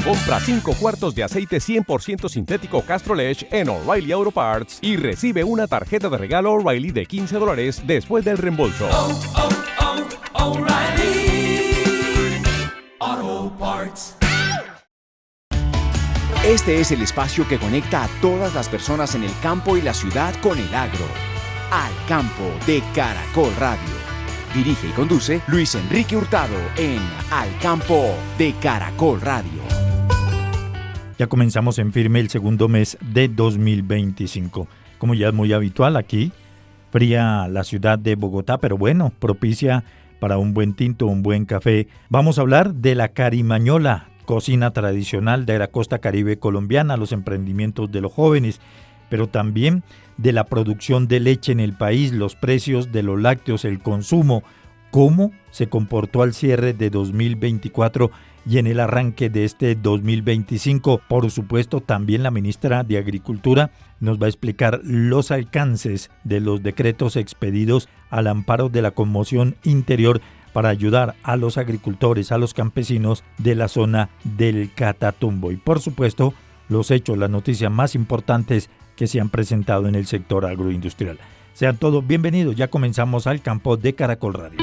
Compra 5 cuartos de aceite 100% sintético Castrolage en O'Reilly Auto Parts y recibe una tarjeta de regalo O'Reilly de $15 después del reembolso. O'Reilly Auto Parts. Este es el espacio que conecta a todas las personas en el campo y la ciudad con el agro. Al Campo de Caracol Radio. Dirige y conduce Luis Enrique Hurtado en Al Campo de Caracol Radio. Ya comenzamos en firme el segundo mes de 2025. Como ya es muy habitual aquí, fría la ciudad de Bogotá, pero bueno, propicia para un buen tinto, un buen café. Vamos a hablar de la carimañola, cocina tradicional de la costa caribe colombiana, los emprendimientos de los jóvenes, pero también de la producción de leche en el país, los precios de los lácteos, el consumo, cómo se comportó al cierre de 2024 y en el arranque de este 2025. Por supuesto, también la ministra de Agricultura nos va a explicar los alcances de los decretos expedidos al amparo de la conmoción interior para ayudar a los agricultores, a los campesinos de la zona del Catatumbo. Y por supuesto, los hechos, las noticias más importantes que se han presentado en el sector agroindustrial. Sean todos bienvenidos, ya comenzamos Al Campo de Caracol Radio.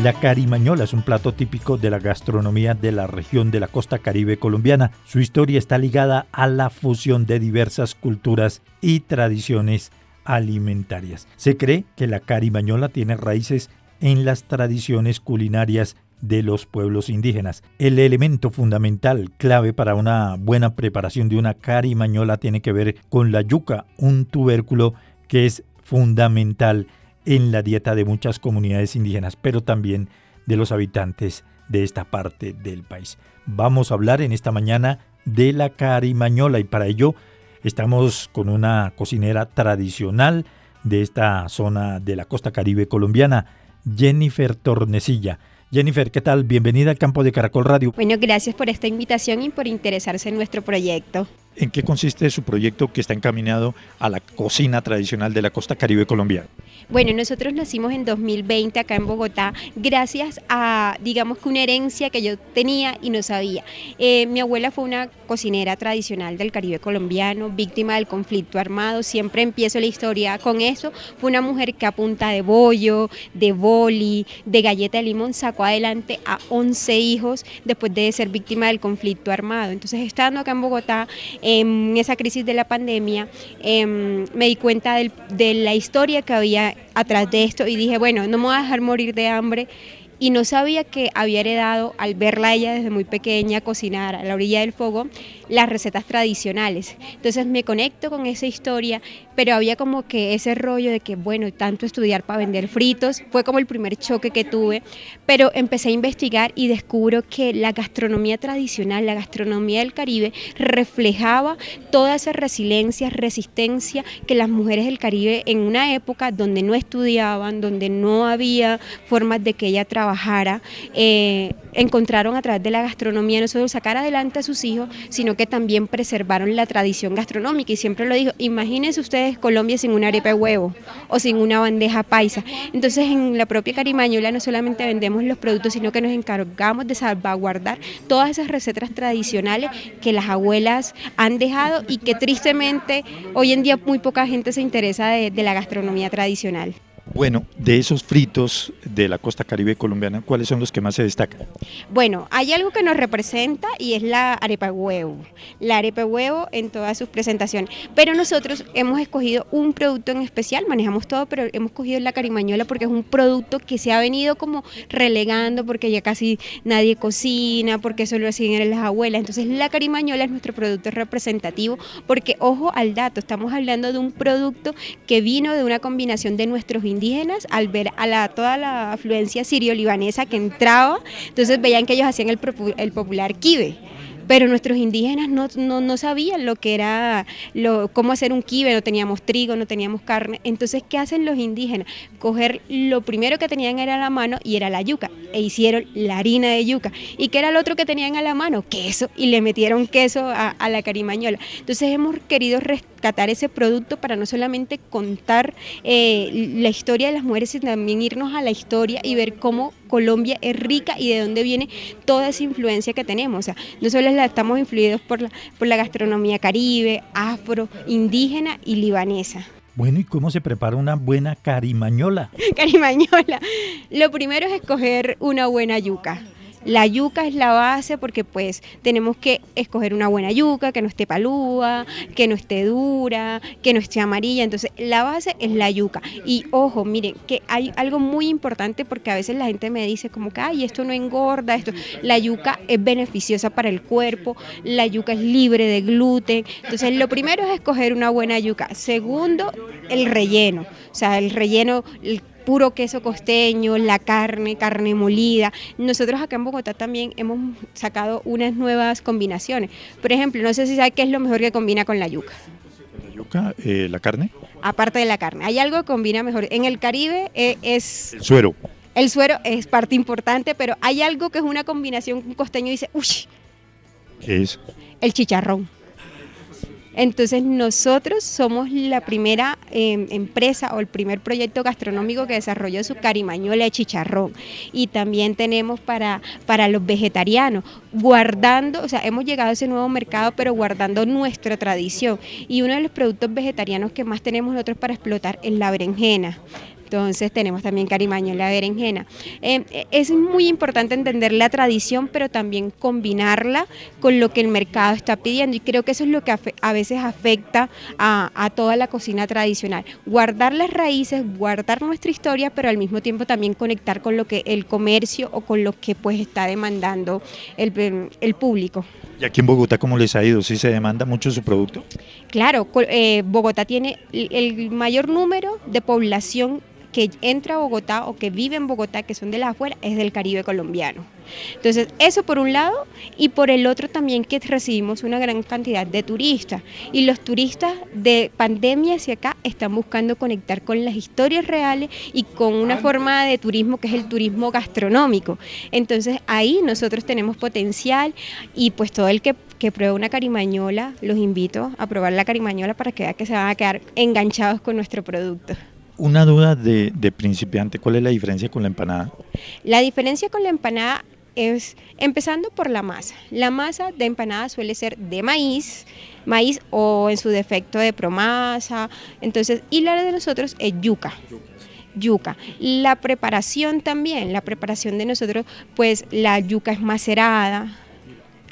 La carimañola es un plato típico de la gastronomía de la región de la costa caribe colombiana. Su historia está ligada a la fusión de diversas culturas y tradiciones alimentarias. Se cree que la carimañola tiene raíces en las tradiciones culinarias de los pueblos indígenas. El elemento fundamental, clave para una buena preparación de una carimañola tiene que ver con la yuca, un tubérculo que es fundamental en la dieta de muchas comunidades indígenas, pero también de los habitantes de esta parte del país. Vamos a hablar en esta mañana de la carimañola y para ello estamos con una cocinera tradicional de esta zona de la costa caribe colombiana, Jennifer Tornecilla. Jennifer, ¿qué tal? Bienvenida al Campo de Caracol Radio. Bueno, gracias por esta invitación y por interesarse en nuestro proyecto. ¿En qué consiste su proyecto que está encaminado a la cocina tradicional de la costa caribe colombiana? Bueno, nosotros nacimos en 2020 acá en Bogotá gracias a, digamos que una herencia que yo tenía y no sabía. Mi abuela fue una cocinera tradicional del Caribe colombiano, víctima del conflicto armado, siempre empiezo la historia con eso. Fue una mujer que a punta de bollo, de boli, de galleta de limón sacó adelante a 11 hijos después de ser víctima del conflicto armado. Entonces, estando acá en Bogotá, en esa crisis de la pandemia, me di cuenta de la historia que había atrás de esto y dije, bueno, no me voy a dejar morir de hambre. Y no sabía que había heredado, al verla a ella desde muy pequeña cocinar a la orilla del fuego, las recetas tradicionales. Entonces me conecto con esa historia, pero había como que ese rollo de que, bueno, tanto estudiar para vender fritos, fue como el primer choque que tuve, pero empecé a investigar y descubro que la gastronomía tradicional, la gastronomía del Caribe, reflejaba toda esa resiliencia, resistencia que las mujeres del Caribe en una época donde no estudiaban, donde no había formas de que ella trabajara, encontraron a través de la gastronomía no solo sacar adelante a sus hijos, sino que también preservaron la tradición gastronómica. Y siempre lo digo, imagínense ustedes Colombia sin una arepa de huevo o sin una bandeja paisa. Entonces en la propia carimañola no solamente vendemos los productos, sino que nos encargamos de salvaguardar todas esas recetas tradicionales que las abuelas han dejado y que tristemente hoy en día muy poca gente se interesa de la gastronomía tradicional. Bueno, de esos fritos de la costa caribe colombiana, ¿cuáles son los que más se destacan? Bueno, hay algo que nos representa y es la arepa de huevo. La arepa de huevo en todas sus presentaciones. Pero nosotros hemos escogido un producto en especial, manejamos todo, pero hemos escogido la carimañola porque es un producto que se ha venido como relegando porque ya casi nadie cocina, porque eso lo hacían las abuelas. Entonces la carimañola es nuestro producto representativo porque, ojo al dato, estamos hablando de un producto que vino de una combinación de nuestros indígenas al ver a toda la afluencia sirio-libanesa que entraba, entonces veían que ellos hacían el popular kibe. Pero nuestros indígenas no sabían lo que era, cómo hacer un kibe, no teníamos trigo, no teníamos carne. Entonces, ¿qué hacen los indígenas? Coger lo primero que tenían era la mano y era la yuca, e hicieron la harina de yuca. ¿Y qué era lo otro que tenían a la mano? Queso, y le metieron queso a la carimañola. Entonces hemos querido rescatar rescatar ese producto para no solamente contar la historia de las mujeres, sino también irnos a la historia y ver cómo Colombia es rica y de dónde viene toda esa influencia que tenemos. O sea, no solo estamos influidos por la gastronomía caribe, afro, indígena y libanesa. Bueno, ¿y cómo se prepara una buena carimañola? Carimañola. Lo primero es escoger una buena yuca. La yuca es la base porque pues tenemos que escoger una buena yuca, que no esté palúa, que no esté dura, que no esté amarilla. Entonces la base es la yuca. Y ojo, miren, que hay algo muy importante porque a veces la gente me dice como que ay, esto no engorda, esto. La yuca es beneficiosa para el cuerpo, la yuca es libre de gluten. Entonces lo primero es escoger una buena yuca. Segundo, el relleno. O sea, el relleno, el puro queso costeño, la carne molida. Nosotros acá en Bogotá también hemos sacado unas nuevas combinaciones. Por ejemplo, no sé si sabe qué es lo mejor que combina con la yuca. ¿La yuca, la carne? Aparte de la carne, hay algo que combina mejor. En el Caribe es... El suero. El suero es parte importante, pero hay algo que es una combinación que un costeño dice, uy, ¿Qué es? el chicharrón. Entonces nosotros somos la primera empresa o el primer proyecto gastronómico que desarrolló su carimañola de chicharrón, y también tenemos para los vegetarianos, guardando, o sea, hemos llegado a ese nuevo mercado pero guardando nuestra tradición, y uno de los productos vegetarianos que más tenemos nosotros para explotar es la berenjena. Entonces tenemos también carimañola de berenjena. Es muy importante entender la tradición, pero también combinarla con lo que el mercado está pidiendo, y creo que eso es lo que a veces afecta a toda la cocina tradicional. Guardar las raíces, guardar nuestra historia, pero al mismo tiempo también conectar con lo que el comercio o con lo que pues está demandando el público. ¿Y aquí en Bogotá cómo les ha ido? ¿Sí se demanda mucho su producto? Claro, Bogotá tiene el mayor número de población que entra a Bogotá o que vive en Bogotá, que son de la afuera, es del Caribe colombiano. Entonces, eso por un lado, y por el otro también que recibimos una gran cantidad de turistas, y los turistas de pandemia hacia acá están buscando conectar con las historias reales y con una forma de turismo que es el turismo gastronómico. Entonces, ahí nosotros tenemos potencial, y pues todo el que pruebe una carimañola, los invito a probar la carimañola para que vean que se van a quedar enganchados con nuestro producto. Una duda de principiante, ¿cuál es la diferencia con la empanada? La diferencia con la empanada es, empezando por la masa. La masa de empanada suele ser de maíz o en su defecto de promasa, entonces, y la de nosotros es yuca. La preparación de nosotros, pues la yuca es macerada.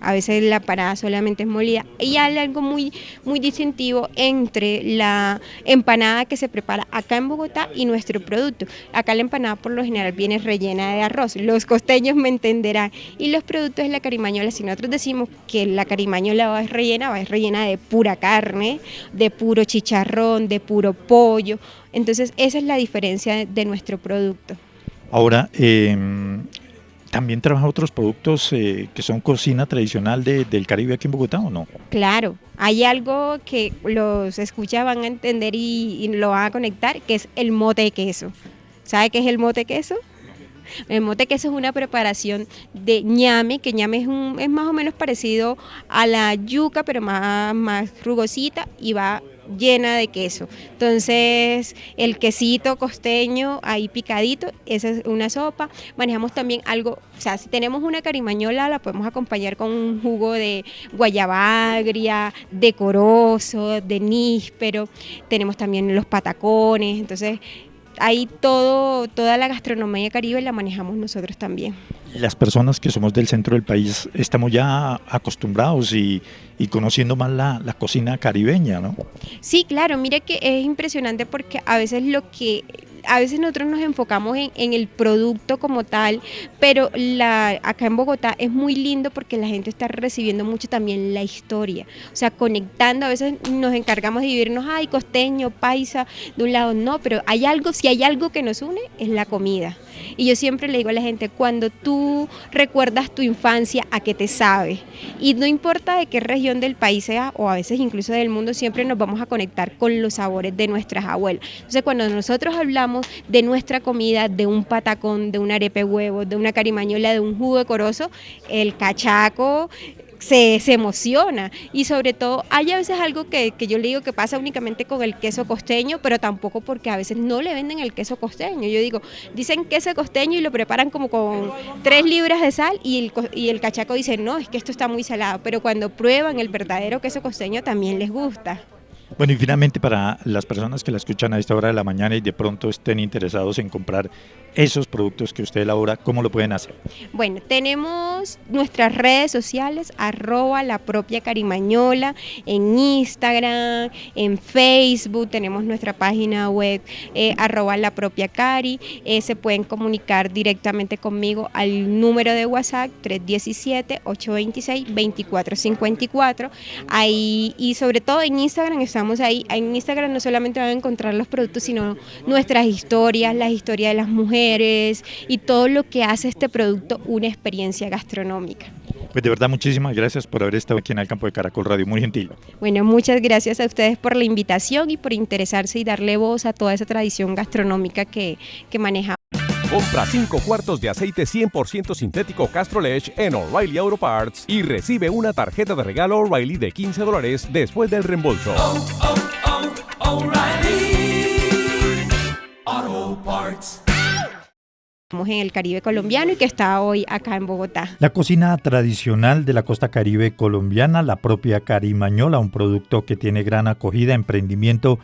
A veces la empanada solamente es molida, y hay algo muy distintivo entre la empanada que se prepara acá en Bogotá y nuestro producto. Acá la empanada por lo general viene rellena de arroz, los costeños me entenderán, y los productos de la carimañola, si nosotros decimos que la carimañola va rellena de pura carne, de puro chicharrón, de puro pollo. Entonces esa es la diferencia de nuestro producto. Ahora, ¿también trabaja otros productos que son cocina tradicional del Caribe aquí en Bogotá o no? Claro, hay algo que los escucha van a entender y lo van a conectar, que es el mote de queso. ¿Sabe qué es el mote de queso? El mote de queso es una preparación de ñame, que ñame es más o menos parecido a la yuca, pero más rugosita, y va llena de queso. Entonces el quesito costeño ahí picadito, esa es una sopa. Manejamos también algo, o sea, si tenemos una carimañola la podemos acompañar con un jugo de guayaba agria, de corozo, de níspero. Tenemos también los patacones. Entonces ahí toda la gastronomía caribe la manejamos nosotros también. Las personas que somos del centro del país estamos ya acostumbrados y conociendo más la cocina caribeña, ¿no? Sí, claro, mire que es impresionante porque a veces nosotros nos enfocamos en el producto como tal, pero acá en Bogotá es muy lindo porque la gente está recibiendo mucho también la historia, o sea, conectando. A veces nos encargamos de vivirnos, ay, costeño, paisa, de un lado, no, pero si hay algo que nos une, es la comida. Y yo siempre le digo a la gente, cuando tú recuerdas tu infancia, ¿a qué te sabe? Y no importa de qué región del país sea, o a veces incluso del mundo, siempre nos vamos a conectar con los sabores de nuestras abuelas. Entonces, cuando nosotros hablamos de nuestra comida, de un patacón, de una arepa de huevo, de una carimañola, de un jugo de corozo, el cachaco, se emociona, y sobre todo hay a veces algo que yo le digo que pasa únicamente con el queso costeño, pero tampoco porque a veces no le venden el queso costeño. Yo digo, dicen queso costeño y lo preparan como con 3 libras de sal y el cachaco dice, no, es que esto está muy salado, pero cuando prueban el verdadero queso costeño también les gusta. Bueno, y finalmente para las personas que la escuchan a esta hora de la mañana y de pronto estén interesados en comprar esos productos que usted elabora, ¿cómo lo pueden hacer? Bueno, tenemos nuestras redes sociales, @la propia Carimañola, en Instagram, en Facebook, tenemos nuestra página web, @la propia Cari, se pueden comunicar directamente conmigo al número de WhatsApp 317-826-2454, ahí, y sobre todo en Instagram estamos ahí. En Instagram no solamente van a encontrar los productos, sino nuestras historias, las historias de las mujeres y todo lo que hace este producto una experiencia gastronómica. Pues de verdad, muchísimas gracias por haber estado aquí en el campo de Caracol Radio, muy gentil. Bueno, muchas gracias a ustedes por la invitación y por interesarse y darle voz a toda esa tradición gastronómica que manejamos. Compra 5 cuartos de aceite 100% sintético Castrolage en O'Reilly Auto Parts y recibe una tarjeta de regalo O'Reilly de $15 después del reembolso. O'Reilly Auto Parts. Estamos en el Caribe colombiano y que está hoy acá en Bogotá. La cocina tradicional de la costa caribe colombiana, la propia Carimañola, un producto que tiene gran acogida, emprendimiento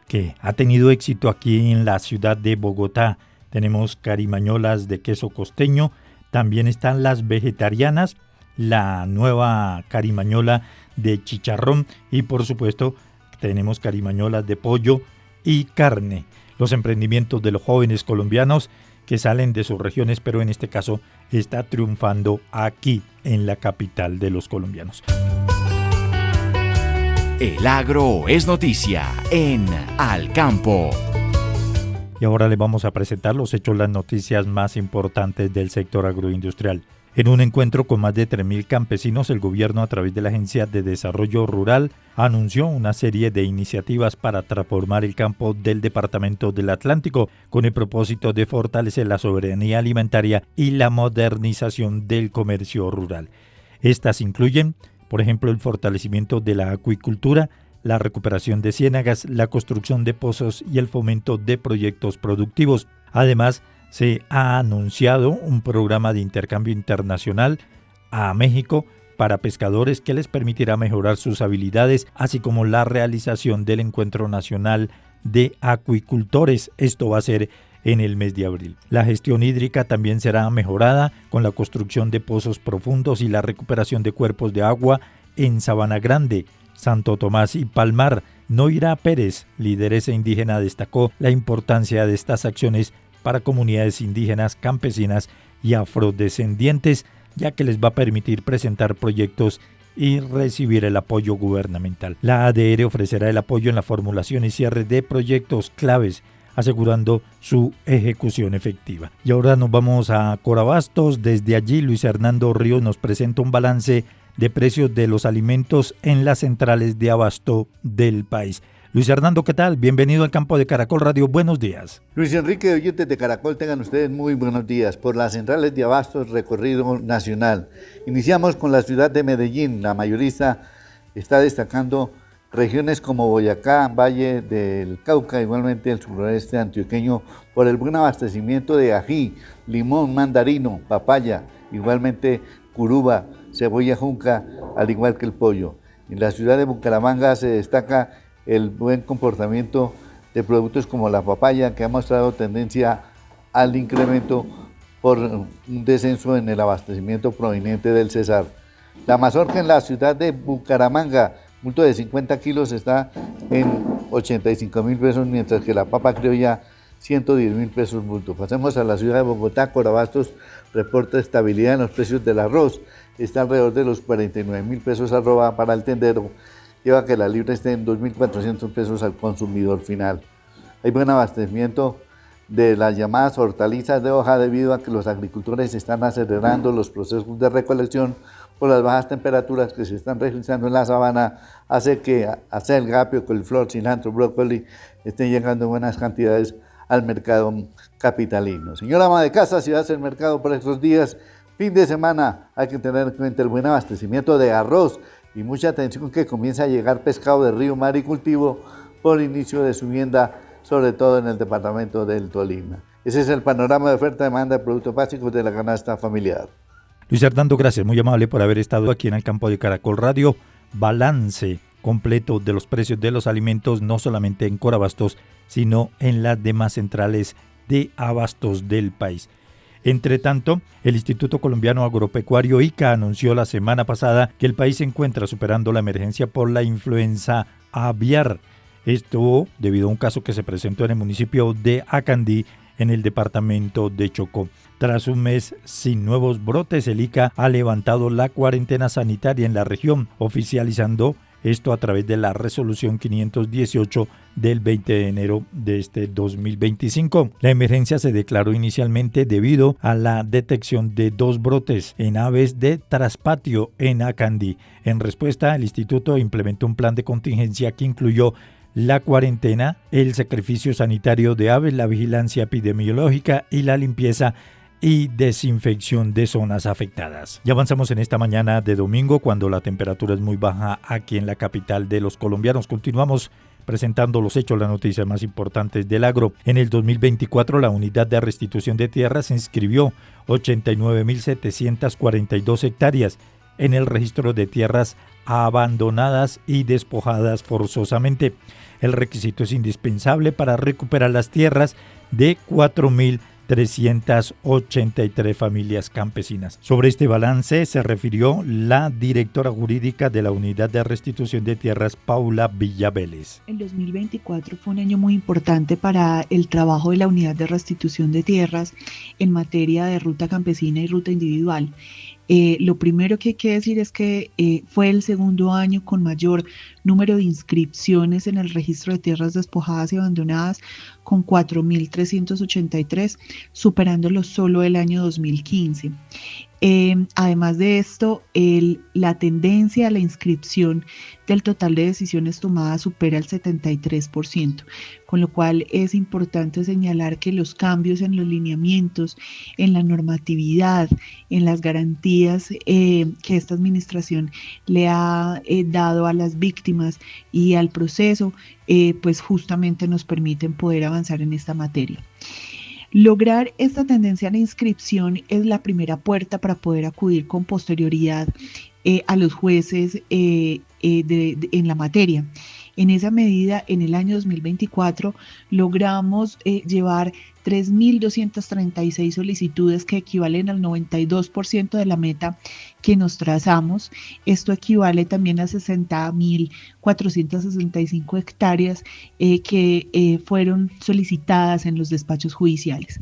que ha tenido éxito aquí en la ciudad de Bogotá. Tenemos carimañolas de queso costeño, también están las vegetarianas, la nueva carimañola de chicharrón y por supuesto tenemos carimañolas de pollo y carne. Los emprendimientos de los jóvenes colombianos que salen de sus regiones, pero en este caso está triunfando aquí en la capital de los colombianos. El agro es noticia en Al Campo. Y ahora le vamos a presentar los hechos, las noticias más importantes del sector agroindustrial. En un encuentro con más de 3.000 campesinos, el gobierno a través de la Agencia de Desarrollo Rural anunció una serie de iniciativas para transformar el campo del departamento del Atlántico con el propósito de fortalecer la soberanía alimentaria y la modernización del comercio rural. Estas incluyen, por ejemplo, el fortalecimiento de la acuicultura, la recuperación de ciénagas, la construcción de pozos y el fomento de proyectos productivos. Además, se ha anunciado un programa de intercambio internacional a México para pescadores que les permitirá mejorar sus habilidades, así como la realización del Encuentro Nacional de Acuicultores. Esto va a ser en el mes de abril. La gestión hídrica también será mejorada con la construcción de pozos profundos y la recuperación de cuerpos de agua en Sabana Grande, Santo Tomás y Palmar. Noira Pérez, lideresa indígena, destacó la importancia de estas acciones para comunidades indígenas, campesinas y afrodescendientes, ya que les va a permitir presentar proyectos y recibir el apoyo gubernamental. La ADR ofrecerá el apoyo en la formulación y cierre de proyectos claves, asegurando su ejecución efectiva. Y ahora nos vamos a Corabastos. Desde allí, Luis Hernando Ríos nos presenta un balance de precios de los alimentos en las centrales de abasto del país. Luis Hernando, ¿qué tal? Bienvenido al campo de Caracol Radio. Buenos días. Luis Enrique, oyentes de Caracol, tengan ustedes muy buenos días. Por las centrales de abastos, recorrido nacional. Iniciamos con la ciudad de Medellín. La mayorista está destacando regiones como Boyacá, Valle del Cauca, igualmente el suroeste antioqueño, por el buen abastecimiento de ají, limón, mandarino, papaya, igualmente curuba, cebolla junca, al igual que el pollo. En la ciudad de Bucaramanga se destaca el buen comportamiento de productos como la papaya, que ha mostrado tendencia al incremento por un descenso en el abastecimiento proveniente del Cesar. La mazorca en la ciudad de Bucaramanga, bulto de 50 kilos, está en 85.000 pesos, mientras que la papa criolla 110.000 pesos bulto. Pasemos a la ciudad de Bogotá. Corabastos reporta estabilidad en los precios del arroz. Está alrededor de los 49.000 pesos arroba para el tendero. Lleva a que la libra esté en 2.400 pesos al consumidor final. Hay buen abastecimiento de las llamadas hortalizas de hoja debido a que los agricultores están acelerando los procesos de recolección por las bajas temperaturas que se están registrando en la sabana. Hace que acelga, apio, coliflor, cilantro, brócoli estén llegando en buenas cantidades al mercado capitalino. Señora ama de casa, si va a hacer mercado por estos días, Fin de semana hay que tener en cuenta el buen abastecimiento de arroz y mucha atención que comienza a llegar pescado de río, mar y cultivo por inicio de su vienda, sobre todo en el departamento del Tolima. Ese es el panorama de oferta y demanda de productos básicos de la canasta familiar. Luis Hernando, gracias, muy amable por haber estado aquí en el campo de Caracol Radio. Balance completo de los precios de los alimentos, no solamente en Corabastos, sino en las demás centrales de abastos del país. Entre tanto, el Instituto Colombiano Agropecuario ICA anunció la semana pasada que el país se encuentra superando la emergencia por la influenza aviar. Esto debido a un caso que se presentó en el municipio de Acandí, en el departamento de Chocó. Tras un mes sin nuevos brotes, el ICA ha levantado la cuarentena sanitaria en la región, oficializando esto a través de la resolución 518 del 20 de enero de este 2025. La emergencia se declaró inicialmente debido a la detección de 2 brotes en aves de traspatio en Acandí. En respuesta, el instituto implementó un plan de contingencia que incluyó la cuarentena, el sacrificio sanitario de aves, la vigilancia epidemiológica y la limpieza y desinfección de zonas afectadas. Ya avanzamos en esta mañana de domingo cuando la temperatura es muy baja aquí en la capital de los colombianos. Continuamos presentando los hechos, las noticias más importantes del agro. En el 2024 la unidad de restitución de tierras inscribió 89.742 hectáreas en el registro de tierras abandonadas y despojadas forzosamente. El requisito es indispensable para recuperar las tierras de 4.383 familias campesinas. Sobre este balance se refirió la directora jurídica de la Unidad de Restitución de Tierras, Paula Villavélez. El 2024 fue un año muy importante para el trabajo de la Unidad de Restitución de Tierras en materia de ruta campesina y ruta individual. Lo primero que hay que decir es que fue el segundo año con mayor número de inscripciones en el registro de tierras despojadas y abandonadas, con 4.383, superándolo solo el año 2015. Además de esto, la tendencia a la inscripción del total de decisiones tomadas supera el 73%, con lo cual es importante señalar que los cambios en los lineamientos, en la normatividad, en las garantías que esta administración le ha dado a las víctimas y al proceso, pues justamente nos permiten poder avanzar en esta materia. Lograr esta tendencia a la inscripción es la primera puerta para poder acudir con posterioridad a los jueces en la materia. En esa medida, en el año 2024, logramos llevar 3.236 solicitudes que equivalen al 92% de la meta que nos trazamos. Esto equivale también a 60.465 hectáreas que fueron solicitadas en los despachos judiciales.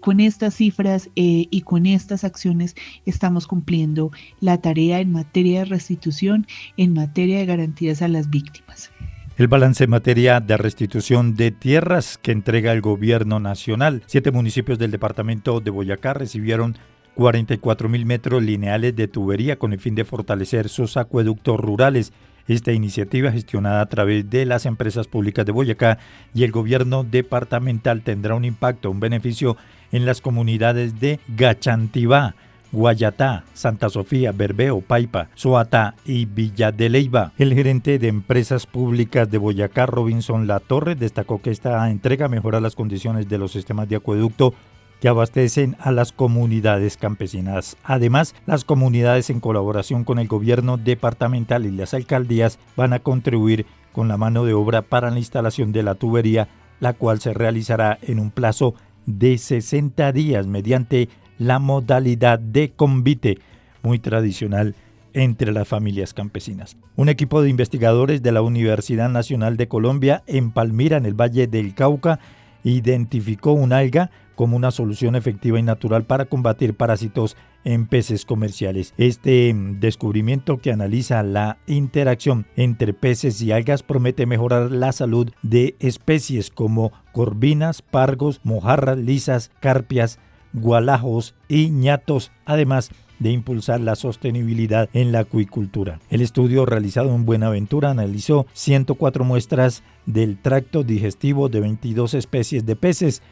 Con estas cifras y con estas acciones estamos cumpliendo la tarea en materia de restitución, en materia de garantías a las víctimas. El balance en materia de restitución de tierras que entrega el gobierno nacional. 7 municipios del departamento de Boyacá recibieron 44.000 metros lineales de tubería con el fin de fortalecer sus acueductos rurales. Esta iniciativa, gestionada a través de las empresas públicas de Boyacá y el gobierno departamental, tendrá un impacto, un beneficio en las comunidades de Gachantibá, Guayatá, Santa Sofía, Bermeo, Paipa, Soatá y Villa de Leyva. El gerente de Empresas Públicas de Boyacá, Robinson Latorre, destacó que esta entrega mejora las condiciones de los sistemas de acueducto que abastecen a las comunidades campesinas. Además, las comunidades, en colaboración con el gobierno departamental y las alcaldías, van a contribuir con la mano de obra para la instalación de la tubería, la cual se realizará en un plazo de 60 días mediante la modalidad de convite, muy tradicional entre las familias campesinas. Un equipo de investigadores de la Universidad Nacional de Colombia en Palmira, en el Valle del Cauca, identificó un alga como una solución efectiva y natural para combatir parásitos en peces comerciales. Este descubrimiento, que analiza la interacción entre peces y algas, promete mejorar la salud de especies como corvinas, pargos, mojarras lisas, carpias, gualajos y ñatos, además de impulsar la sostenibilidad en la acuicultura. El estudio, realizado en Buenaventura, analizó 104 muestras del tracto digestivo de 22 especies de peces,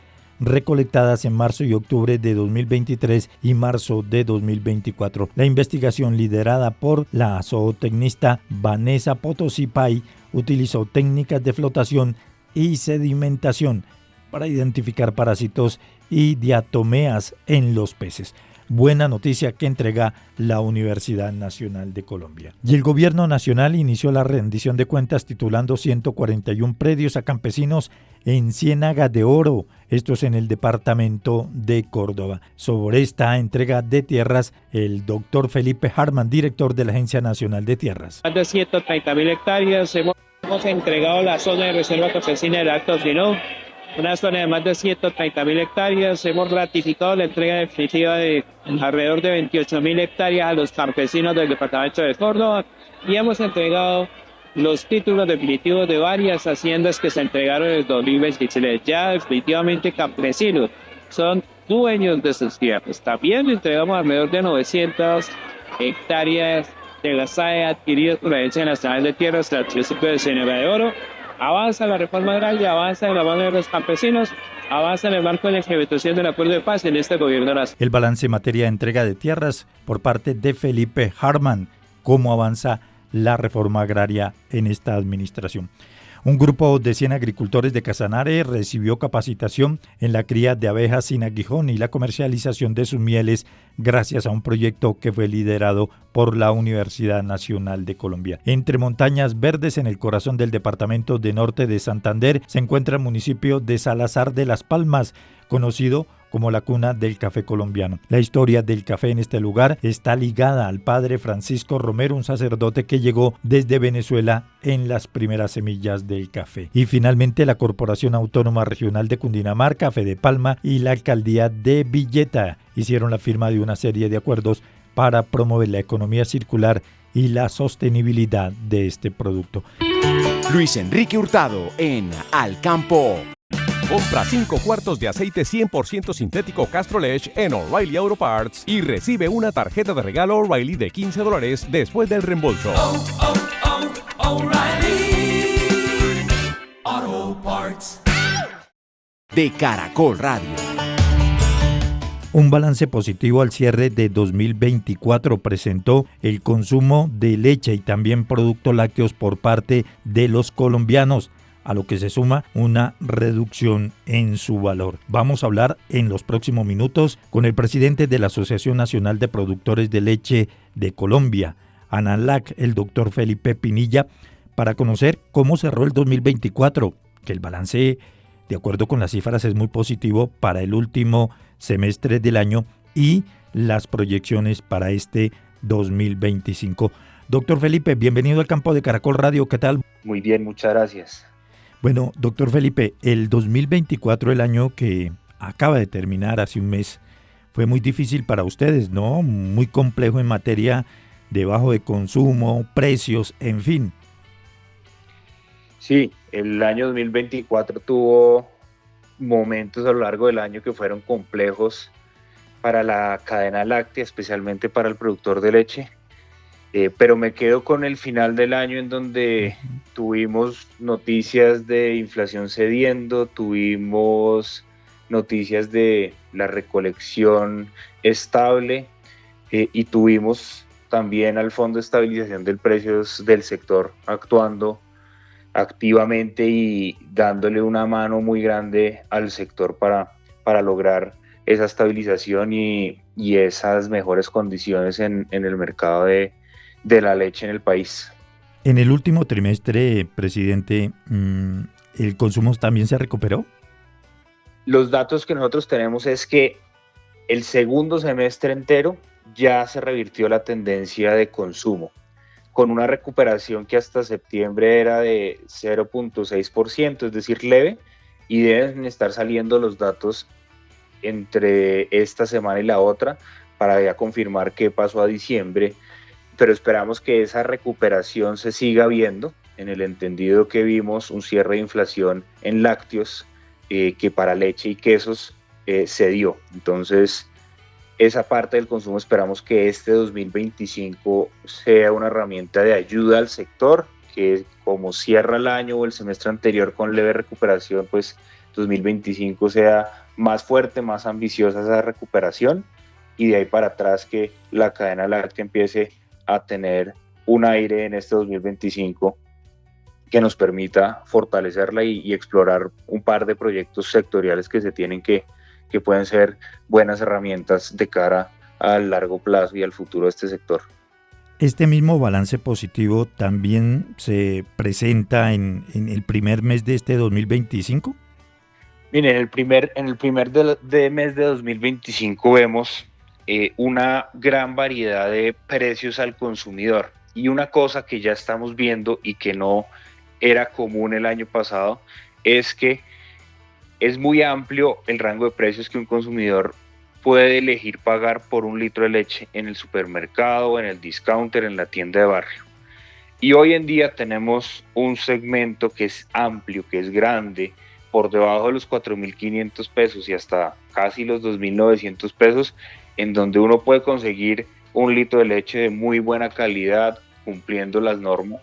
recolectadas en marzo y octubre de 2023 y marzo de 2024. La investigación, liderada por la zootecnista Vanessa Potosí Pay, utilizó técnicas de flotación y sedimentación para identificar parásitos y diatomeas en los peces. Buena noticia que entrega la Universidad Nacional de Colombia. Y el gobierno nacional inició la rendición de cuentas titulando 141 predios a campesinos en Ciénaga de Oro, esto es en el departamento de Córdoba. Sobre esta entrega de tierras, el doctor Felipe Hartman, director de la Agencia Nacional de Tierras. Más de 130.000 hectáreas, hemos entregado la zona de reserva campesina del Alto Sinú, una zona de más de 130.000 hectáreas. Hemos ratificado la entrega definitiva de alrededor de 28.000 hectáreas a los campesinos del departamento de Córdoba y hemos entregado los títulos definitivos de varias haciendas que se entregaron en el 2023. Ya definitivamente campesinos son dueños de sus tierras. También entregamos alrededor de 900 hectáreas de las SAE adquiridas por la Agencia Nacional de Tierras del municipio de Ciénaga de Oro. Avanza la reforma agraria, avanza en la mano de los campesinos, avanza en el marco de la implementación del acuerdo de paz en este gobierno nacional. El balance en materia de entrega de tierras por parte de Felipe Hartman. ¿Cómo avanza la reforma agraria en esta administración? Un grupo de 100 agricultores de Casanare recibió capacitación en la cría de abejas sin aguijón y la comercialización de sus mieles gracias a un proyecto que fue liderado por la Universidad Nacional de Colombia. Entre montañas verdes en el corazón del departamento de Norte de Santander se encuentra el municipio de Salazar de las Palmas, conocido como la cuna del café colombiano. La historia del café en este lugar está ligada al padre Francisco Romero, un sacerdote que llegó desde Venezuela en las primeras semillas del café. Y finalmente la Corporación Autónoma Regional de Cundinamarca, Fedepalma y la Alcaldía de Villeta hicieron la firma de una serie de acuerdos para promover la economía circular y la sostenibilidad de este producto. Luis Enrique Hurtado en Al Campo. Compra 5 cuartos de aceite 100% sintético Castrolech en O'Reilly Auto Parts y recibe una tarjeta de regalo O'Reilly de $15 después del reembolso. O'Reilly Auto Parts. De Caracol Radio. Un balance positivo al cierre de 2024 presentó el consumo de leche y también productos lácteos por parte de los colombianos, a lo que se suma una reducción en su valor. Vamos a hablar en los próximos minutos con el presidente de la Asociación Nacional de Productores de Leche de Colombia, ANALAC, el doctor Felipe Pinilla, para conocer cómo cerró el 2024, que el balance, de acuerdo con las cifras, es muy positivo para el último semestre del año y las proyecciones para este 2025. Doctor Felipe, bienvenido al Campo de Caracol Radio, ¿qué tal? Muy bien, muchas gracias. Bueno, doctor Felipe, el 2024, el año que acaba de terminar hace un mes, fue muy difícil para ustedes, ¿no? Muy complejo en materia de bajo de consumo, precios, en fin. Sí, el año 2024 tuvo momentos a lo largo del año que fueron complejos para la cadena láctea, especialmente para el productor de leche. Pero me quedo con el final del año en donde tuvimos noticias de inflación cediendo, tuvimos noticias de la recolección estable y tuvimos también al Fondo de Estabilización de Precios del sector actuando activamente y dándole una mano muy grande al sector para lograr esa estabilización y esas mejores condiciones en el mercado de la leche en el país. En el último trimestre, presidente, ¿el consumo también se recuperó? Los datos que nosotros tenemos es que el segundo semestre entero ya se revirtió la tendencia de consumo, con una recuperación que hasta septiembre era de 0.6%, es decir, leve, y deben estar saliendo los datos entre esta semana y la otra para ya confirmar qué pasó a diciembre, pero esperamos que esa recuperación se siga viendo, en el entendido que vimos un cierre de inflación en lácteos que para leche y quesos se dio. Entonces, esa parte del consumo esperamos que este 2025 sea una herramienta de ayuda al sector, que como cierra el año o el semestre anterior con leve recuperación, pues 2025 sea más fuerte, más ambiciosa esa recuperación, y de ahí para atrás que la cadena láctea empiece a tener un aire en este 2025 que nos permita fortalecerla y explorar un par de proyectos sectoriales que se tienen que pueden ser buenas herramientas de cara al largo plazo y al futuro de este sector. ¿Este mismo balance positivo también se presenta en el primer mes de este 2025? Miren, en el primer mes de 2025 vemos una gran variedad de precios al consumidor, y una cosa que ya estamos viendo y que no era común el año pasado es que es muy amplio el rango de precios que un consumidor puede elegir pagar por un litro de leche en el supermercado, en el discounter, en la tienda de barrio. Y hoy en día tenemos un segmento que es amplio, que es grande, por debajo de los 4.500 pesos y hasta casi los 2.900 pesos, en donde uno puede conseguir un litro de leche de muy buena calidad, cumpliendo las normas,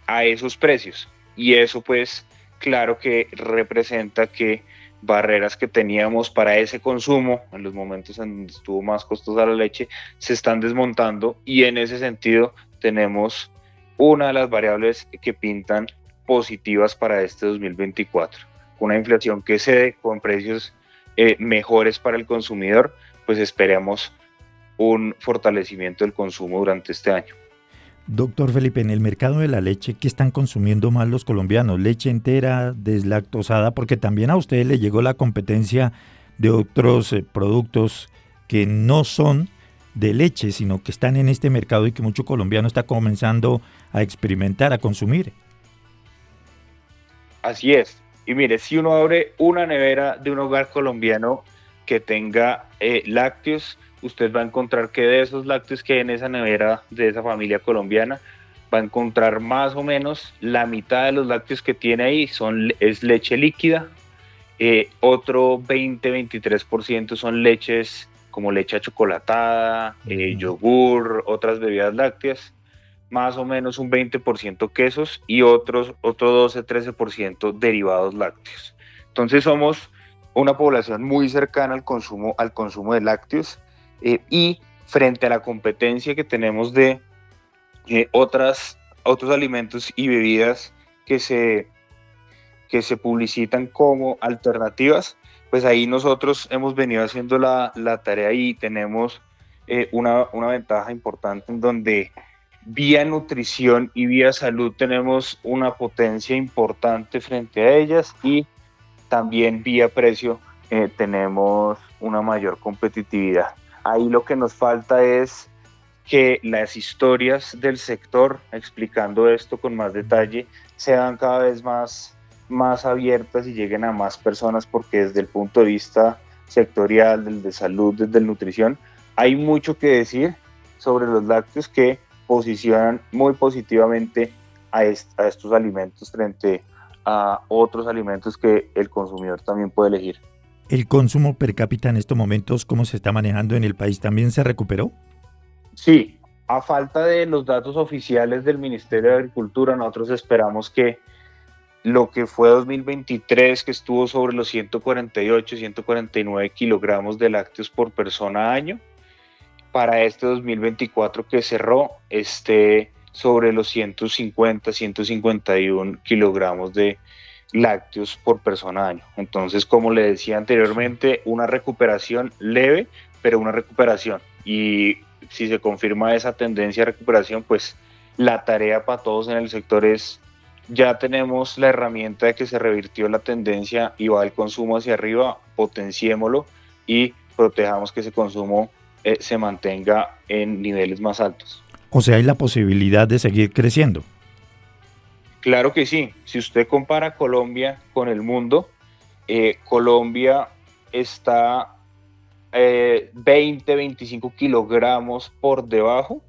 a esos precios. Y eso pues claro que representa que barreras que teníamos para ese consumo en los momentos en donde estuvo más costosa la leche se están desmontando, y en ese sentido tenemos una de las variables que pintan positivas para este 2024. Una inflación que cede con precios mejores para el consumidor, pues esperemos un fortalecimiento del consumo durante este año. Doctor Felipe, en el mercado de la leche, ¿qué están consumiendo más los colombianos? ¿Leche entera, deslactosada? Porque también a ustedes le llegó la competencia de otros productos que no son de leche, sino que están en este mercado y que mucho colombiano está comenzando a experimentar, a consumir. Así es. Y mire, si uno abre una nevera de un hogar colombiano que tenga lácteos, usted va a encontrar que de esos lácteos que hay en esa nevera de esa familia colombiana, va a encontrar más o menos la mitad de los lácteos que tiene ahí es leche líquida, otro 20-23% son leches como leche achocolatada, yogur, otras bebidas lácteas, más o menos un 20% quesos y otro 12-13% derivados lácteos. Entonces somos una población muy cercana al consumo de lácteos, y frente a la competencia que tenemos de otros alimentos y bebidas que se publicitan como alternativas, pues ahí nosotros hemos venido haciendo la tarea y tenemos una ventaja importante en donde vía nutrición y vía salud tenemos una potencia importante frente a ellas, y también vía precio tenemos una mayor competitividad. Ahí lo que nos falta es que las historias del sector, explicando esto con más detalle, sean cada vez más abiertas y lleguen a más personas, porque desde el punto de vista sectorial, del de salud, desde el nutrición, hay mucho que decir sobre los lácteos que posicionan muy positivamente a estos alimentos frente a otros alimentos que el consumidor también puede elegir. ¿El consumo per cápita en estos momentos, cómo se está manejando en el país, también se recuperó? Sí, a falta de los datos oficiales del Ministerio de Agricultura, nosotros esperamos que lo que fue 2023, que estuvo sobre los 148, 149 kilogramos de lácteos por persona año, para este 2024 que cerró, esté sobre los 150, 151 kilogramos de lácteos por persona año. Entonces, como le decía anteriormente, una recuperación leve, pero una recuperación. Y si se confirma esa tendencia de recuperación, pues la tarea para todos en el sector es, ya tenemos la herramienta de que se revirtió la tendencia y va el consumo hacia arriba, potenciémoslo y protejamos que ese consumo se mantenga en niveles más altos. O sea, hay la posibilidad de seguir creciendo. Claro que sí. Si usted compara Colombia con el mundo, Colombia está 20-25 kilogramos por debajo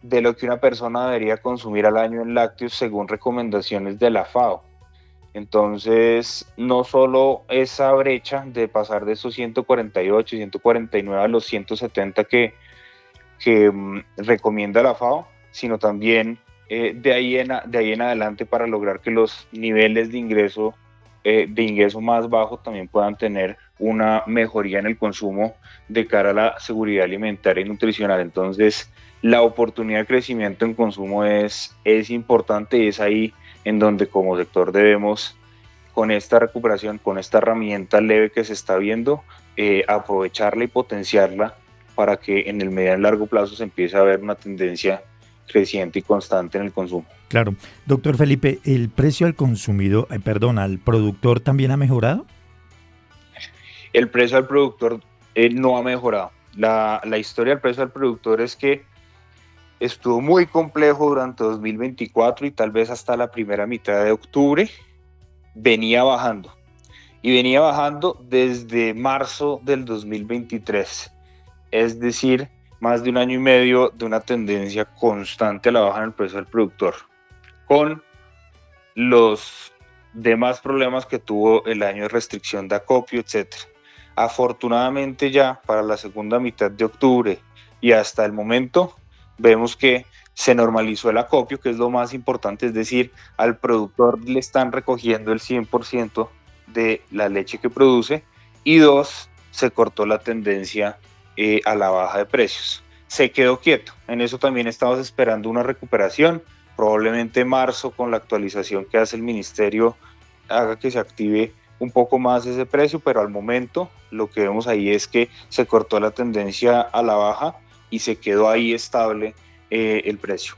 de lo que una persona debería consumir al año en lácteos según recomendaciones de la FAO. Entonces, no solo esa brecha de pasar de esos 148, 149 a los 170 que recomienda la FAO, sino también de ahí en adelante para lograr que los niveles de ingreso de ingreso más bajo también puedan tener una mejoría en el consumo de cara a la seguridad alimentaria y nutricional. Entonces, la oportunidad de crecimiento en consumo es importante, y es ahí en donde como sector debemos, con esta recuperación, con esta herramienta leve que se está viendo, aprovecharla y potenciarla para que en el mediano y largo plazo se empiece a ver una tendencia creciente y constante en el consumo. Claro. Doctor Felipe, ¿el precio al consumidor, al productor también ha mejorado? El precio al productor no ha mejorado. La historia del precio al productor es que estuvo muy complejo durante 2024 y tal vez hasta la primera mitad de octubre. Venía bajando desde marzo del 2023, es decir, más de un año y medio de una tendencia constante a la baja en el precio del productor, con los demás problemas que tuvo el año de restricción de acopio, etc. Afortunadamente ya para la segunda mitad de octubre y hasta el momento vemos que se normalizó el acopio, que es lo más importante, es decir, al productor le están recogiendo el 100% de la leche que produce, y dos, se cortó la tendencia a la baja de precios. Se quedó quieto, en eso también estamos esperando una recuperación, probablemente marzo con la actualización que hace el ministerio haga que se active un poco más ese precio, pero al momento lo que vemos ahí es que se cortó la tendencia a la baja y se quedó ahí estable el precio.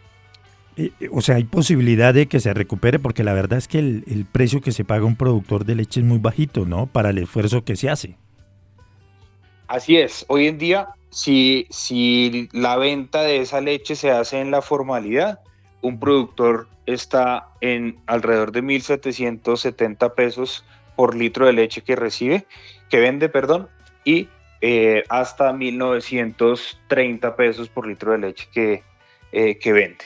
O sea, hay posibilidad de que se recupere, porque la verdad es que el precio que se paga un productor de leche es muy bajito, ¿no? Para el esfuerzo que se hace. Así es, hoy en día, si la venta de esa leche se hace en la formalidad, un productor está en alrededor de 1.770 pesos por litro de leche que vende, y hasta 1.930 pesos por litro de leche que vende.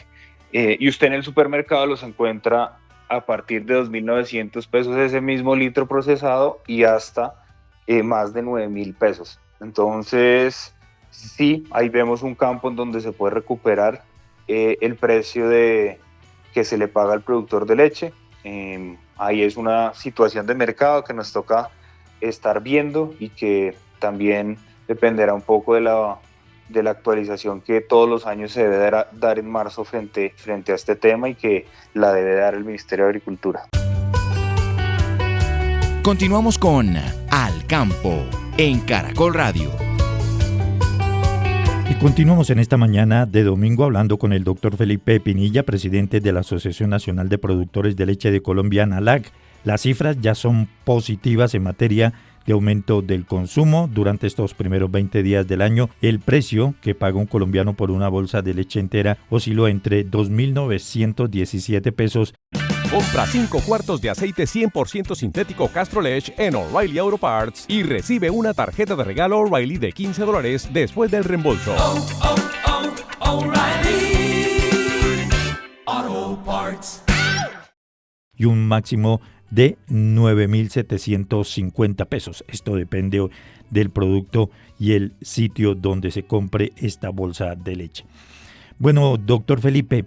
Y usted en el supermercado los encuentra a partir de 2.900 pesos ese mismo litro procesado y hasta más de 9.000 pesos. Entonces, sí, ahí vemos un campo en donde se puede recuperar el precio que se le paga al productor de leche. Ahí es una situación de mercado que nos toca estar viendo y que también dependerá un poco de la actualización que todos los años se debe dar en marzo frente a este tema, y que la debe dar el Ministerio de Agricultura. Continuamos con Al Campo en Caracol Radio. Y continuamos en esta mañana de domingo hablando con el doctor Felipe Pinilla, presidente de la Asociación Nacional de Productores de Leche de Colombia, ANALAC. Las cifras ya son positivas en materia de aumento del consumo. Durante estos primeros 20 días del año, el precio que paga un colombiano por una bolsa de leche entera osciló entre 2.917 pesos. Compra 5 cuartos de aceite 100% sintético Castrolech en O'Reilly Auto Parts y recibe una tarjeta de regalo O'Reilly de $15 después del reembolso. O'Reilly Auto Parts. Y un máximo de 9.750 pesos. Esto depende del producto y el sitio donde se compre esta bolsa de leche. Bueno, doctor Felipe,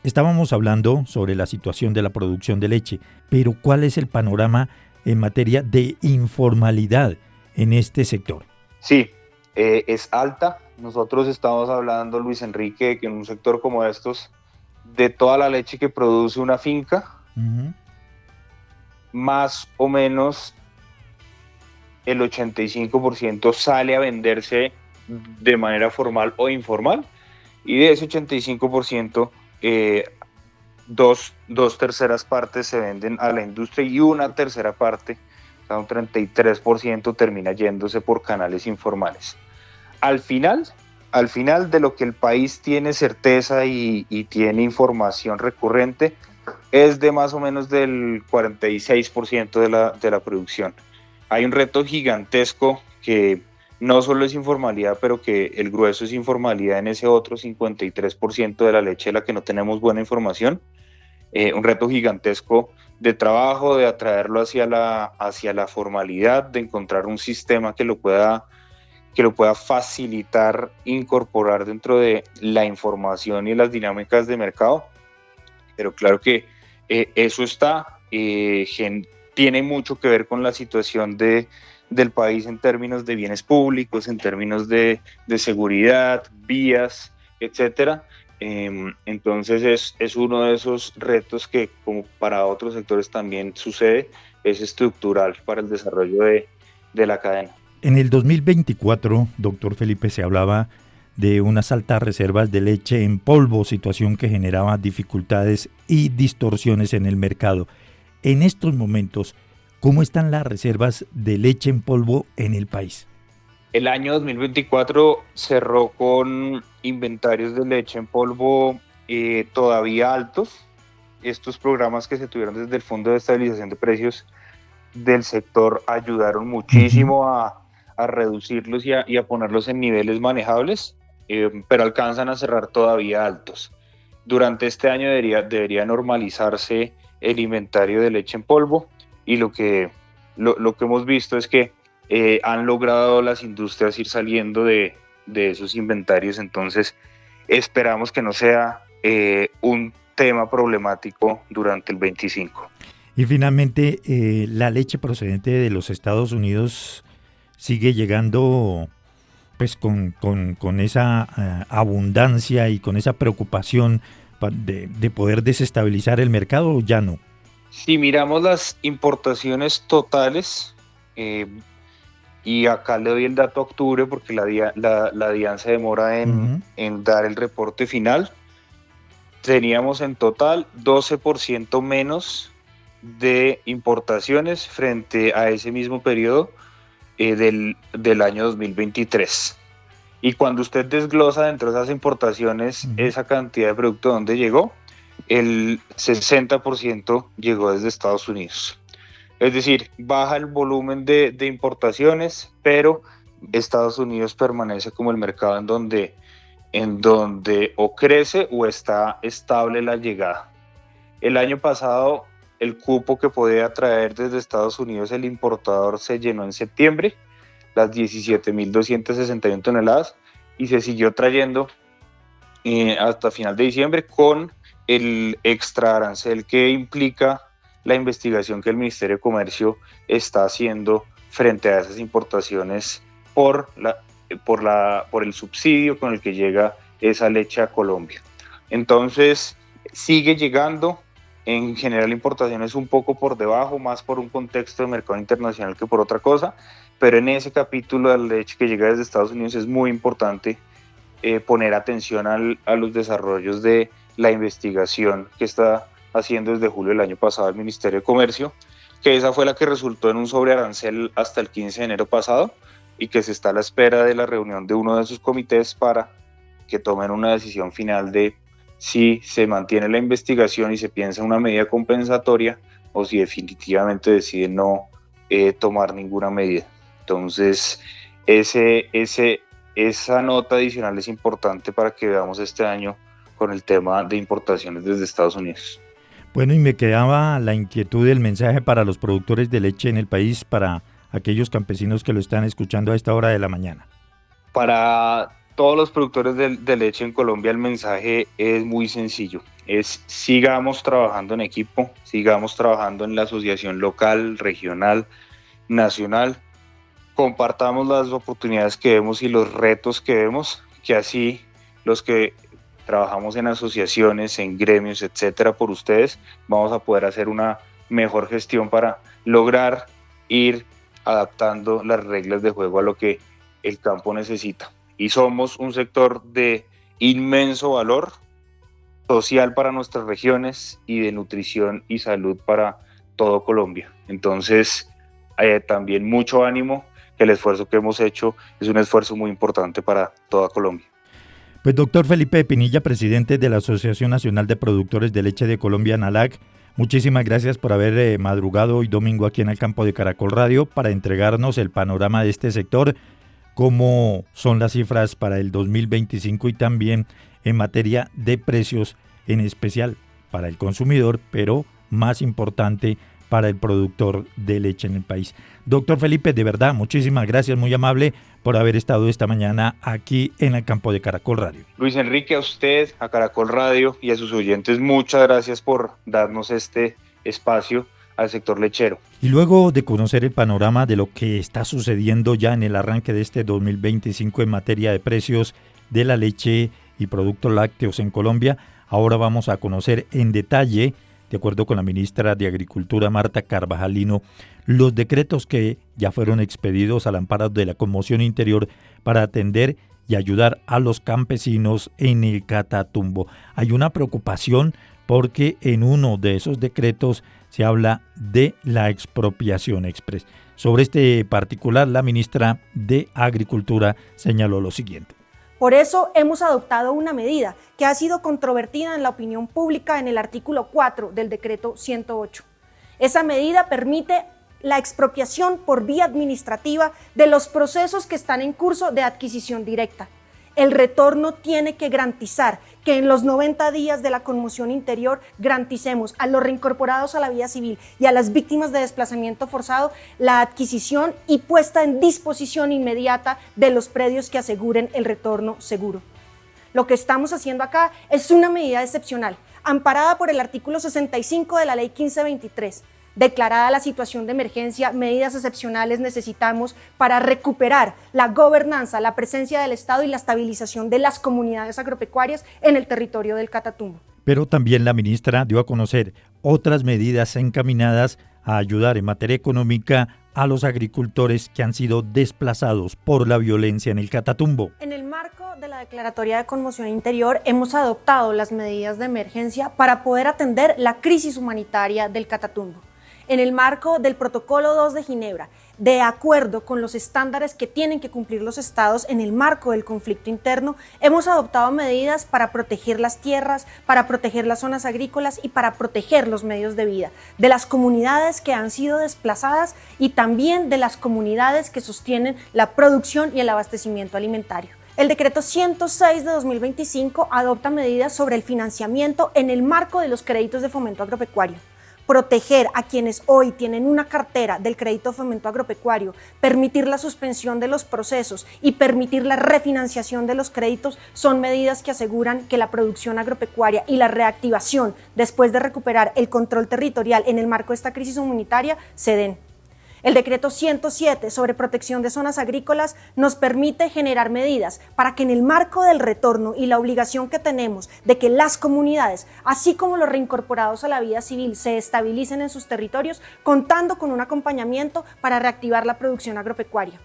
estábamos hablando sobre la situación de la producción de leche, pero ¿cuál es el panorama en materia de informalidad en este sector? Sí, es alta. Nosotros estamos hablando, Luis Enrique, que en un sector como estos, de toda la leche que produce una finca, más o menos el 85% sale a venderse de manera formal o informal, y de ese 85%, dos terceras partes se venden a la industria y una tercera parte, o sea, un 33%, termina yéndose por canales informales. Al final de lo que el país tiene certeza y tiene información recurrente, es de más o menos del 46% de la producción. Hay un reto gigantesco que no solo es informalidad, pero que el grueso es informalidad en ese otro 53% de la leche de la que no tenemos buena información. Un reto gigantesco de trabajo, de atraerlo hacia la formalidad, de encontrar un sistema que lo pueda facilitar, incorporar dentro de la información y las dinámicas de mercado. Pero claro que eso está tiene mucho que ver con la situación del país en términos de bienes públicos, en términos de seguridad, vías, etcétera. Entonces es uno de esos retos que, como para otros sectores también sucede, es estructural para el desarrollo de la cadena. En el 2024, doctor Felipe, se hablaba de unas altas reservas de leche en polvo, situación que generaba dificultades y distorsiones en el mercado. En estos momentos, ¿cómo están las reservas de leche en polvo en el país? El año 2024 cerró con inventarios de leche en polvo todavía altos. Estos programas que se tuvieron desde el Fondo de Estabilización de Precios del sector ayudaron muchísimo a reducirlos y a ponerlos en niveles manejables, pero alcanzan a cerrar todavía altos. Durante este año debería normalizarse el inventario de leche en polvo, y lo que hemos visto es que han logrado las industrias ir saliendo de esos inventarios. Entonces esperamos que no sea un tema problemático durante el 25. Y finalmente, la leche procedente de los Estados Unidos sigue llegando pues con esa abundancia y con esa preocupación de poder desestabilizar el mercado, ¿o ya no? Si miramos las importaciones totales, y acá le doy el dato a octubre porque la DIAN se demora en dar el reporte final, teníamos en total 12% menos de importaciones frente a ese mismo periodo del año 2023. Y cuando usted desglosa dentro de esas importaciones esa cantidad de producto, ¿dónde llegó? El 60% llegó desde Estados Unidos. Es decir, baja el volumen de importaciones, pero Estados Unidos permanece como el mercado en donde o crece o está estable la llegada. El año pasado, el cupo que podía traer desde Estados Unidos el importador se llenó en septiembre, las 17.261 toneladas, y se siguió trayendo hasta final de diciembre con el extra arancel que implica la investigación que el Ministerio de Comercio está haciendo frente a esas importaciones por el subsidio con el que llega esa leche a Colombia. Entonces sigue llegando. En general, la importación es un poco por debajo, más por un contexto de mercado internacional que por otra cosa, pero en ese capítulo de la leche que llega desde Estados Unidos es muy importante poner atención a los desarrollos de la investigación que está haciendo desde julio del año pasado el Ministerio de Comercio, que esa fue la que resultó en un sobrearancel hasta el 15 de enero pasado, y que se está a la espera de la reunión de uno de sus comités para que tomen una decisión final de si se mantiene la investigación y se piensa una medida compensatoria, o si definitivamente deciden no tomar ninguna medida. Entonces, esa nota adicional es importante para que veamos este año con el tema de importaciones desde Estados Unidos. Bueno, y me quedaba la inquietud del mensaje para los productores de leche en el país, para aquellos campesinos que lo están escuchando a esta hora de la mañana. Para todos los productores de leche en Colombia, el mensaje es muy sencillo. Es: sigamos trabajando en equipo, sigamos trabajando en la asociación local, regional, nacional. Compartamos las oportunidades que vemos y los retos que vemos, que así los que trabajamos en asociaciones, en gremios, etcétera, por ustedes, vamos a poder hacer una mejor gestión para lograr ir adaptando las reglas de juego a lo que el campo necesita. Y somos un sector de inmenso valor social para nuestras regiones y de nutrición y salud para todo Colombia. Entonces, también mucho ánimo, que el esfuerzo que hemos hecho es un esfuerzo muy importante para toda Colombia. Pues doctor Felipe Pinilla, presidente de la Asociación Nacional de Productores de Leche de Colombia, ANALAC, muchísimas gracias por haber madrugado hoy domingo aquí en el campo de Caracol Radio para entregarnos el panorama de este sector, cómo son las cifras para el 2025 y también en materia de precios, en especial para el consumidor, pero más importante para el productor de leche en el país. Doctor Felipe, de verdad, muchísimas gracias, muy amable por haber estado esta mañana aquí en el campo de Caracol Radio. Luis Enrique, a usted, a Caracol Radio y a sus oyentes, muchas gracias por darnos este espacio al sector lechero. Y luego de conocer el panorama de lo que está sucediendo ya en el arranque de este 2025 en materia de precios de la leche y productos lácteos en Colombia, ahora vamos a conocer en detalle, de acuerdo con la ministra de Agricultura Marta Carvajalino, los decretos que ya fueron expedidos al amparo de la Conmoción Interior para atender y ayudar a los campesinos en el Catatumbo. Hay una preocupación porque en uno de esos decretos se habla de la expropiación express. Sobre este particular, la ministra de Agricultura señaló lo siguiente. Por eso hemos adoptado una medida que ha sido controvertida en la opinión pública en el artículo 4 del decreto 108. Esa medida permite la expropiación por vía administrativa de los procesos que están en curso de adquisición directa. El retorno tiene que garantizar que en los 90 días de la conmoción interior garanticemos a los reincorporados a la vida civil y a las víctimas de desplazamiento forzado la adquisición y puesta en disposición inmediata de los predios que aseguren el retorno seguro. Lo que estamos haciendo acá es una medida excepcional, amparada por el artículo 65 de la Ley 1523. Declarada la situación de emergencia, medidas excepcionales necesitamos para recuperar la gobernanza, la presencia del Estado y la estabilización de las comunidades agropecuarias en el territorio del Catatumbo. Pero también la ministra dio a conocer otras medidas encaminadas a ayudar en materia económica a los agricultores que han sido desplazados por la violencia en el Catatumbo. En el marco de la Declaratoria de Conmoción Interior hemos adoptado las medidas de emergencia para poder atender la crisis humanitaria del Catatumbo. En el marco del Protocolo 2 de Ginebra, de acuerdo con los estándares que tienen que cumplir los estados en el marco del conflicto interno, hemos adoptado medidas para proteger las tierras, para proteger las zonas agrícolas y para proteger los medios de vida de las comunidades que han sido desplazadas y también de las comunidades que sostienen la producción y el abastecimiento alimentario. El decreto 106 de 2025 adopta medidas sobre el financiamiento en el marco de los créditos de fomento agropecuario. Proteger a quienes hoy tienen una cartera del crédito de fomento agropecuario, permitir la suspensión de los procesos y permitir la refinanciación de los créditos son medidas que aseguran que la producción agropecuaria y la reactivación después de recuperar el control territorial en el marco de esta crisis humanitaria se den. El decreto 107 sobre protección de zonas agrícolas nos permite generar medidas para que en el marco del retorno y la obligación que tenemos de que las comunidades, así como los reincorporados a la vida civil, se estabilicen en sus territorios, contando con un acompañamiento para reactivar la producción agropecuaria.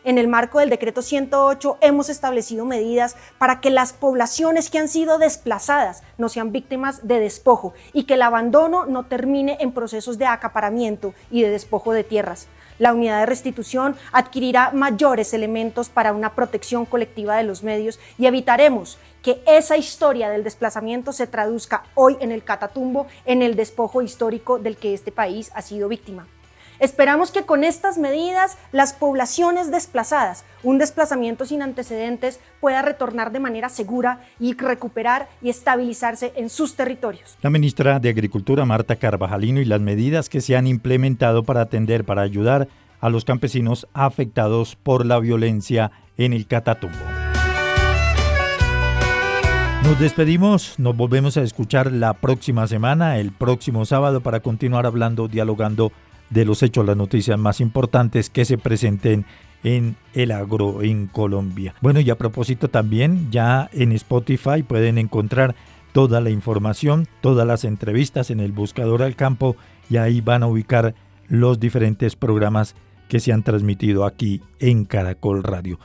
En el marco del decreto 108 hemos establecido medidas para que las poblaciones que han sido desplazadas no sean víctimas de despojo y que el abandono no termine en procesos de acaparamiento y de despojo de tierras. La unidad de restitución adquirirá mayores elementos para una protección colectiva de los medios y evitaremos que esa historia del desplazamiento se traduzca hoy en el Catatumbo en el despojo histórico del que este país ha sido víctima. Esperamos que con estas medidas las poblaciones desplazadas, un desplazamiento sin antecedentes, pueda retornar de manera segura y recuperar y estabilizarse en sus territorios. La ministra de Agricultura Marta Carvajalino y las medidas que se han implementado para atender, para ayudar a los campesinos afectados por la violencia en el Catatumbo. Nos despedimos, nos volvemos a escuchar la próxima semana, el próximo sábado, para continuar hablando, dialogando de los hechos, las noticias más importantes que se presenten en el agro en Colombia. Bueno, y a propósito también, ya en Spotify pueden encontrar toda la información, todas las entrevistas en el buscador al campo, y ahí van a ubicar los diferentes programas que se han transmitido aquí en Caracol Radio.